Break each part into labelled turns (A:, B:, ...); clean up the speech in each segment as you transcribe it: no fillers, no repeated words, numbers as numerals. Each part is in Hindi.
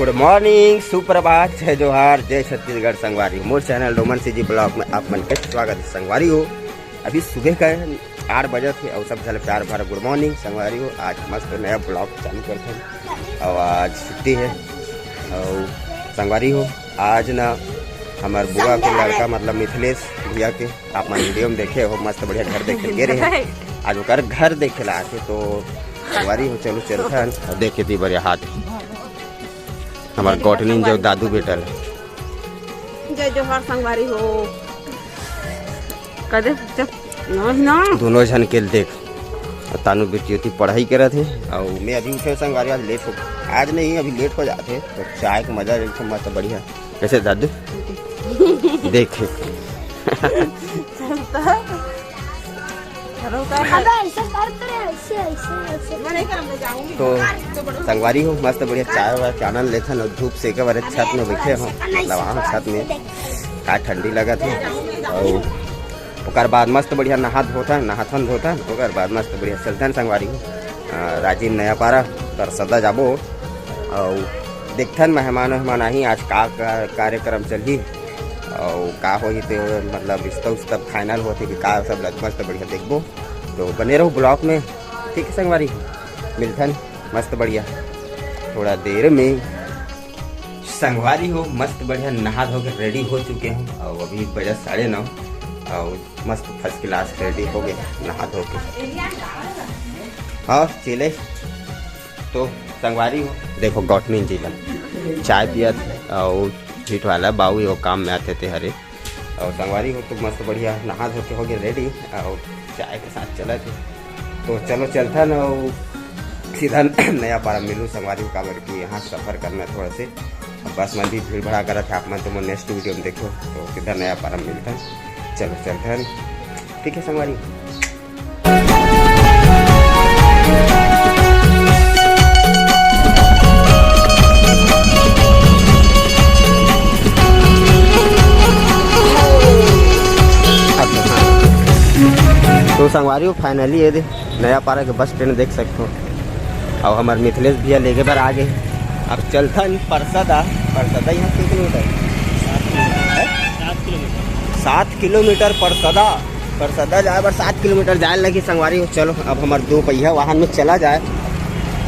A: गुड मॉर्निंग, सुप्रभात, जय जोहार, जय छत्तीसगढ़। संगवारी मोर चैनल रोमन सीजी ब्लॉग में आप मन के स्वागत है। संगवारी हो, अभी सुबह का 8 बजे थे और सब चल प्यार भरा गुड मॉर्निंग। संगवारी हो, आज मस्त नया ब्लॉग चालू करते हैं और आज छुट्टी है। और संगवारी हो, आज ना हमार बुआ के लड़का मतलब मिथिलेश भैया के आप मन वीडियो में देखे हो, मस्त बढ़िया घर देखे गे रहे। आज ओकर घर देखे ला आते तो संगवारी हो चलो चलते हैं। देखे थी बढ़िया हाथ हमार गोटनीन जो दादू बेटल
B: जय जोहार। संगवारी हो कदे ना
A: दोनों जन के देख तानू बेटी पढ़ाई करे थे और मैं अभी उठे। संगवारी आज लेट हो, आज नहीं अभी लेट हो जाते तो चाय का मजा मस्त बढ़िया। कैसे दादू देखे तो संगवारी हो मस्त बढ़िया चाय वाय के आनंद लेथन और धूप सेके बारे छत में बैठे हो, मतलब वहाँ छत में का ठंडी लगा थी। और ओकर बाद मस्त बढ़िया नहाथन धोता ओकर बाद मस्त बढ़िया चलते संगवारी हो राजीव नया पारा तर सदा जाबो और देखथन मेहमान आई आज का कार्यक्रम चली और का हो तो मतलब रिश्ता उस्ता फाइनल होते कि का सब लग मस्त बढ़िया देखबो। तो बने रहो ब्लॉग में, ठीक है संगवारी। मिलथन मस्त बढ़िया थोड़ा देर में। संगवारी हो मस्त बढ़िया नहा धो के रेडी हो चुके हैं और अभी बजे 9:30 और मस्त फर्स्ट क्लास रेडी हो गए नहा धो के। हाँ चले तो संगवारी हो देखो गौतमी जिला चाय पिया और झीट वाला बाबू वो काम में आते थे हरे। और संगवारी हो तो मस्त बढ़िया नहा धो के हो गए रेडी और चाय के साथ चला थे। तो चलो चलता ना सीधा नया पारा मिलूँ संगवारी का कि यहाँ सफ़र करना थोड़ा से बस में भी भीड़ भड़ा करा था। आप मन तो नेक्स्ट वीडियो में देखो तो सीधा नया पारा मिलता। चलो चलते हैं, ठीक है संगवारी। तो संगवारी हो फाइनली ये नया पारा के बस स्टैंड देख सकते हो और हमारे मिथिलेश भैया लेके बार आ गए। अब चलता परसदा यहाँ कितने किलोमीटर 7 किलोमीटर परसदा जाए बार 7 किलोमीटर जाए लगी संगवारी हो। चलो अब हमारे 2 पहिया वाहन में चला जाए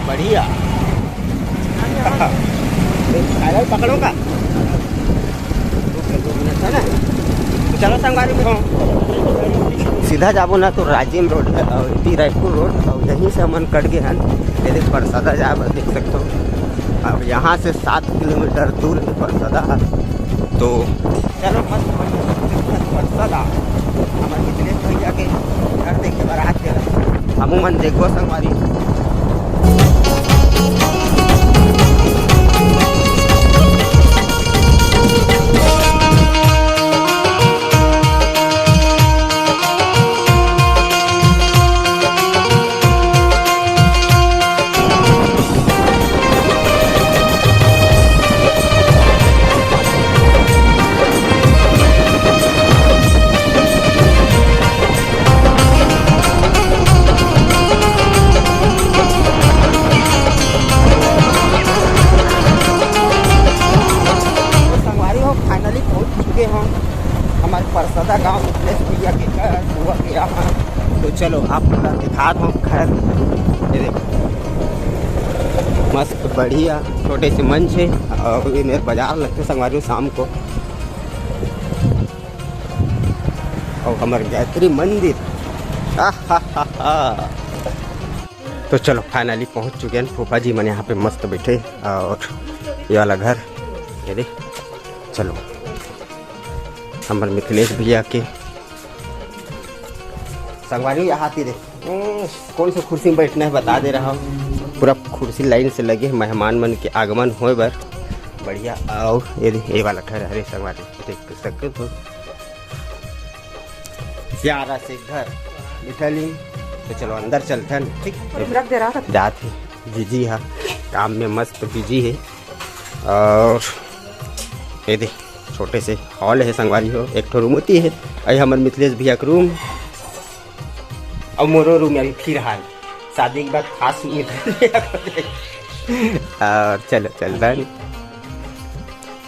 A: बढ़िया। पकड़ो का है ना। तो चलो संगवारी में सीधा जाबो ना तो राजीव रोड है और रायपुर रोड और यहीं से हम कट गए हैं। यदि परसदा जाए देख सकते हो अब यहाँ से 7 किलोमीटर दूर है परसदा। तो चलो मस्त परसदा हमारे मिथिलेश भैया के घर देखे बारात के हमू मन देखो संगवारी। हमारे परसदा गांव मिथिलेश भैया के घर हुआ के यहाँ। तो चलो आप दिखा दो घर। ये देखो मस्त बढ़िया छोटे से मंच है और मेरे बाजार लगते संगवारी शाम को। और हमारे गायत्री मंदिर तो चलो फाइनली पहुंच चुके हैं। फूफा जी मन यहाँ पे मस्त बैठे और ये वाला घर ये देख। चलो हमारे मिथिलेश भैया के संगवारी यहाँ आती देख कौन सा कुर्सी में बैठना है बता दे रहा हूँ। पूरा कुर्सी लाइन से लगे मेहमान मन के आगमन होए बर बढ़िया। और ये वाला घर हरे संगवारी देख सकते हो प्यारा से घर मिठली। तो चलो अंदर चलते हैं, ठीक जाते बिजी है काम में मस्त बिजी है। और ये देख छोटे से हॉल है संगवारी हो, एक ठो रूम होती है। अरे हमारे मिथिलेश भैया का रूम और मोरो रूम अभी फिर हाल शादी के बाद खास और चलो चल रहा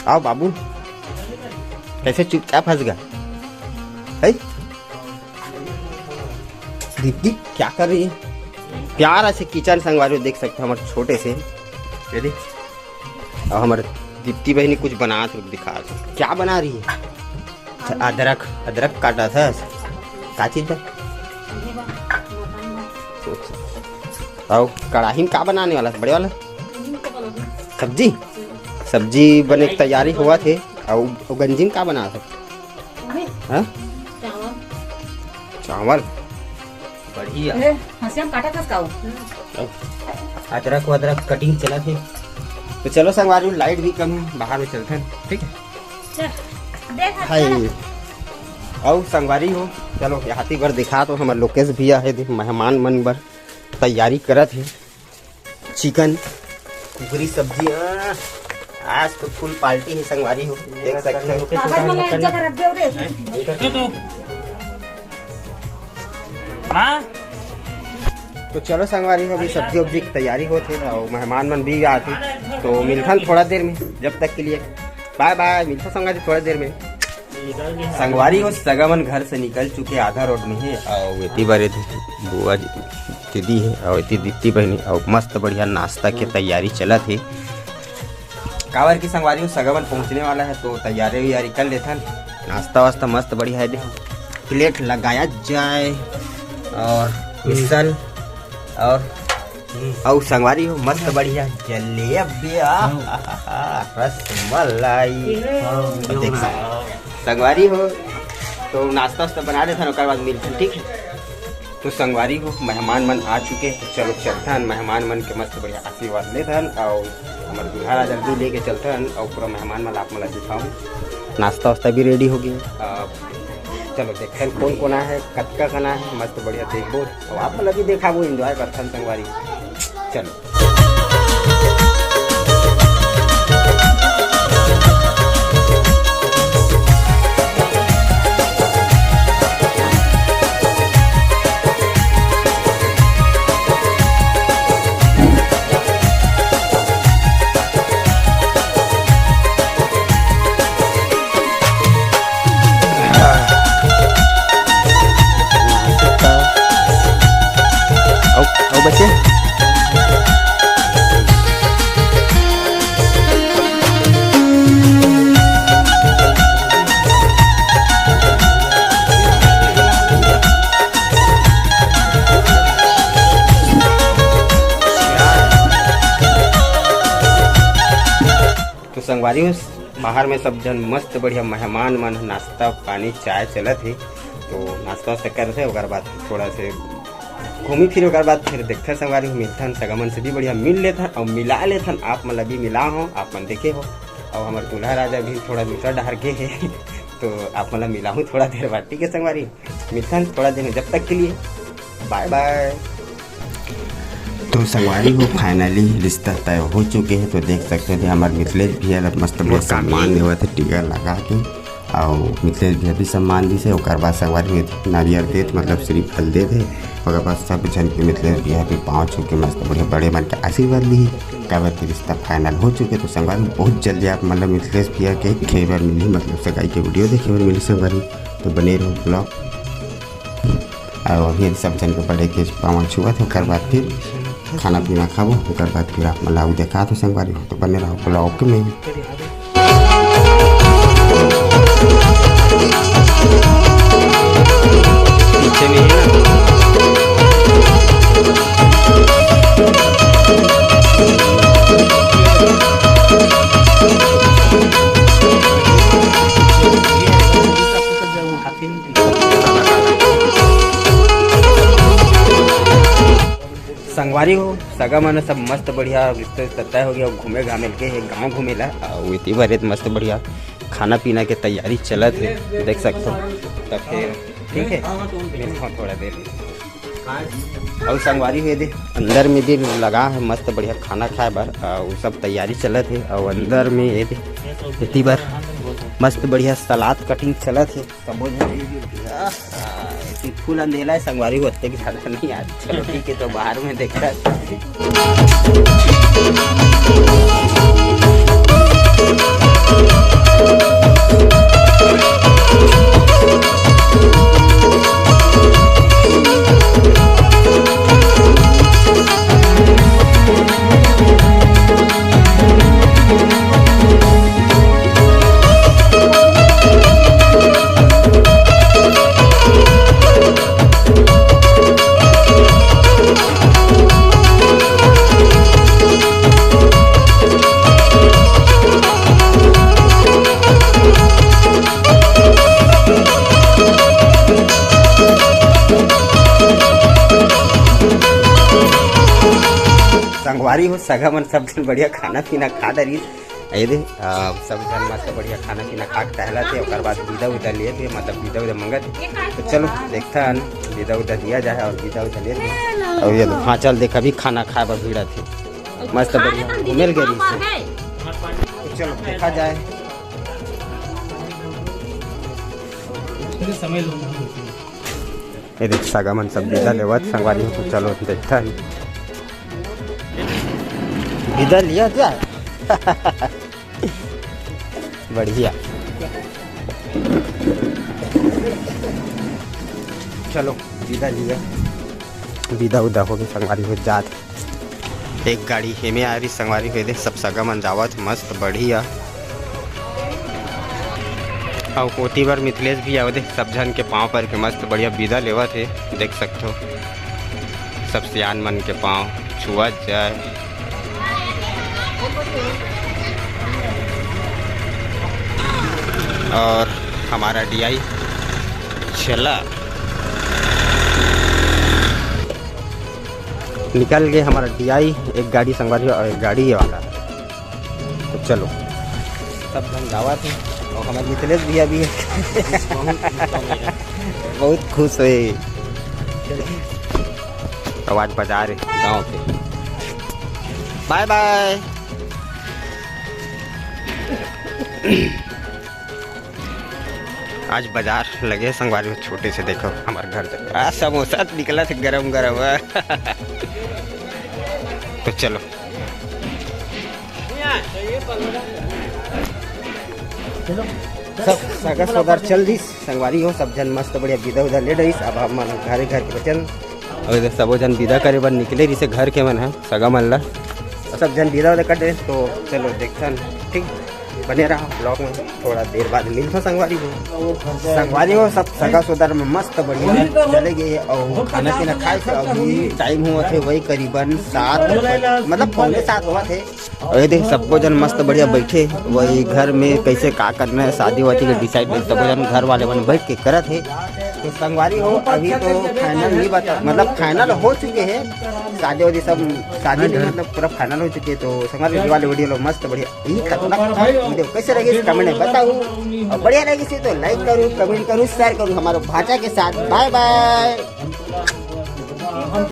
A: आओ बाबू, कैसे चुपचाप फंस गया है? दीदी क्या कर रही है? प्यारा से किचन संगवारी देख सकते हो हमारे छोटे से। ये और हमारे दीप्ति बहनी कुछ बना तो दिखा, क्या बना रही है? अदरक काटा था, क्या चीज है? और कढ़ाई में क्या बनाने वाला था? बड़े वाला सब्जी बने की तैयारी हुआ थे। और गंजी में क्या बना था? चावल बढ़िया। अदरक कटिंग चला थे। तो चलो संगवारी, लाइट भी कम है, बाहर में चलते हैं, ठीक है? हाय और संगवारी हो, चलो हाथी भर दिखा तो हमारे लोकेश भैया है मेहमान मन बर तैयारी करत है। चिकन कुकरी सब्जी, आज तो फुल पार्टी है संगवारी हो, देख सकते हो। तो चलो संगवारी हो, अभी सब्जी वब्जी की तैयारी होती है और मेहमान मन भी आते, तो मिलता थोड़ा देर में। जब तक के लिए बाय बाय, मिलता संगवारी थोड़ा देर में। संगवारी हो सगावन घर से निकल चुके, आधा रोड में है और इतनी बड़े बुआ दीदी है और इतनी दीप्ति बहनी और मस्त बढ़िया नाश्ता की तैयारी चला थी। कावर की संगवारी हो सगावन पहुंचने वाला है, तो तैयारी व्यारी कर लेता। नाश्ता वास्ता मस्त बढ़िया है, देखो प्लेट लगाया जाए और मिसल और संगवारी हो मस्त बढ़िया जलेबी रसमलाई। संगवारी हो तो नाश्ता वास्ता बना देता ना, बाद मिलते, ठीक है? तो संगवारी हो मेहमान मन आ चुके, तो चलो चलता मेहमान मन के मस्त बढ़िया आशीर्वाद लेता और हमारे दुल्हा जल्दी लेके चलता और पूरा मेहमान मन आप मला दिखाऊँ। नाश्ता वास्ता भी रेडी हो गया, चलो देखते हैं कौन कौन है, कतका खाना है, मस्त बढ़िया देखो और आप मतलब भी देखा वो एंजॉय करता है संगवारी। चलो बच्चे तो संगवारी में बाहर में सब जन मस्त बढ़िया मेहमान मन नाश्ता पानी चाय चलत है, तो नाश्ता वास्ता करते और बाद थोड़ा से घूमी फिर और बाद फिर देखते संगवारी मिलथन सगामन से भी बढ़िया मिल लेथन और मिला लेथन। आप मन भी मिला हो, आप मन देखे हो और हमारे दूल्हा राजा भी थोड़ा दूसरा डहर के है, तो आप मन मिला हूँ थोड़ा देर बाद, ठीक है संगवारी? मिलथन थोड़ा देर में, जब तक के लिए बाय बाय। तो संगवारी हो फाइनली रिश्ता तय हो चुके हैं, तो देख सकते थे हमारे मिथिलेश भैया मस्त बहुत सम्मान देवा थे, टीका लगा के और मिथिलेश भैया भी सम्मान दी से। और बाद संगवारी नारियल दे मतलब श्रीफल दे थे, और बाद सब जन के मिथिलेश भैया भी पाँव छू के मस्त बढ़िया बड़े मन के आशीर्वाद ली। काबर के रिश्ता फाइनल हो चुके, तो संगवारी बहुत जल्दी आप मतलब मिथिलेश भैया के खेबर मिली, मतलब सगाई के वीडियो देखे हुए मिली संगवारी, तो बने रहो ब्लॉग। और अभी सब जन के बड़े के पाँव छुआ थे, और बाद फिर खाना पीना खाबो, और बाद फिर आप मतलब देखा तो संगवारी हो, तो बने रहो ब्लॉग में। पीछे में है संगवारी हो सगा मन सब मस्त बढ़िया रिश्ते तय हो गया, घूमे घामे के है गाँव घूमेला और इतनी बार मस्त बढ़िया खाना पीना की तैयारी चलत है, देख सकते हो। तब फिर ठीक है मिलता थोड़ा देर में। और संगवारी हुए दे अंदर में भी लगा है मस्त बढ़िया खाना खाए बार, वो सब तैयारी चलत है और अंदर में ये इतनी बार मस्त बढ़िया सलाद कटिंग चलत है। फुल अंधेला है संगवारी होते की ज़्यादा नहीं यार, चलो ठीक है तो बाहर में देखा है। संगवारी हो सगा मन सब जन बढ़िया खाना पीना खा डरी दे सब जन मस्त बढ़िया खाना पीना खा के टहला थे और बाद विदा उदा लिए थे मतलब विदा उदा मंगा थे तो चलो देखता हन विदा उदा दिया जाए और विदा उदा लिए थे और ये हाँ चल देखा भी खाना खाए पर भीड़ा थे मस्त बढ़िया मिल गई तो चलो देखा जाए ये देख सगा मन सब विदा लेवत संगवारी हो तो चलो देखता है विदा लिया क्या बढ़िया चलो विदा लिया विदा उदा हो गई संगवारी हो जात एक गाड़ी हेमे आ रही संगवारी हो दे सब सगा मन जावत मस्त बढ़िया और कोटी बार मिथिलेश भी आओ दे सब जन के पाँव पर के मस्त बढ़िया विदा लेवा थे देख सकते हो सब सियान मन के पाँव छुआ जाए और हमारा डीआई चला निकल गए हमारा डीआई एक गाड़ी संगवारी और एक गाड़ी वाला तो चलो सब धन गावा थे और हमारे मिथिलेश भैया भी है बहुत खुश हुए तो आज बाजार है गाँव पे बाय बाय आज बाजार लगे संगवारी छोटे से देखो हमारे घर तक समोसा निकला था गरम गरम तो चलो सब सगा सौदार चल दी संगवारी हो सब जन मस्त बढ़िया विदा उदा ले रही अब हम घर घर के बचन और सब जन विदा करे बन निकले रही से घर के मन है सगा मन ला सब जन विदा उदा कर दे तो चलो देखता ठीक बने रहा ब्लॉग में थोड़ा देर बाद मिलता संगवारी हो सब सगा सोदर में मस्त बढ़िया चले गए और खाना पीना खाए थे अभी टाइम हुआ थे वही करीबन 7 मतलब 6:45 हुआ थे और ये देख सबको जन मस्त बढ़िया बैठे वही घर में कैसे का करना है शादी वादी के डिसाइड सबको जन घर वाले बन बैठ के करत है तो संगवारी हो अभी तो फाइनल नहीं बता मतलब फाइनल हो चुके हैं शादी वादी सब शादी नहीं मतलब पूरा फाइनल हो चुके हैं तो संगवारी वाले वीडियो मस्त बढ़िया यही खतरनाक वीडियो कैसे रहेगी कमेंट में बताओ और बढ़िया रहेगी तो लाइक करूँ कमेंट करूँ शेयर करूँ हमारे भाषा के साथ बाय बाय।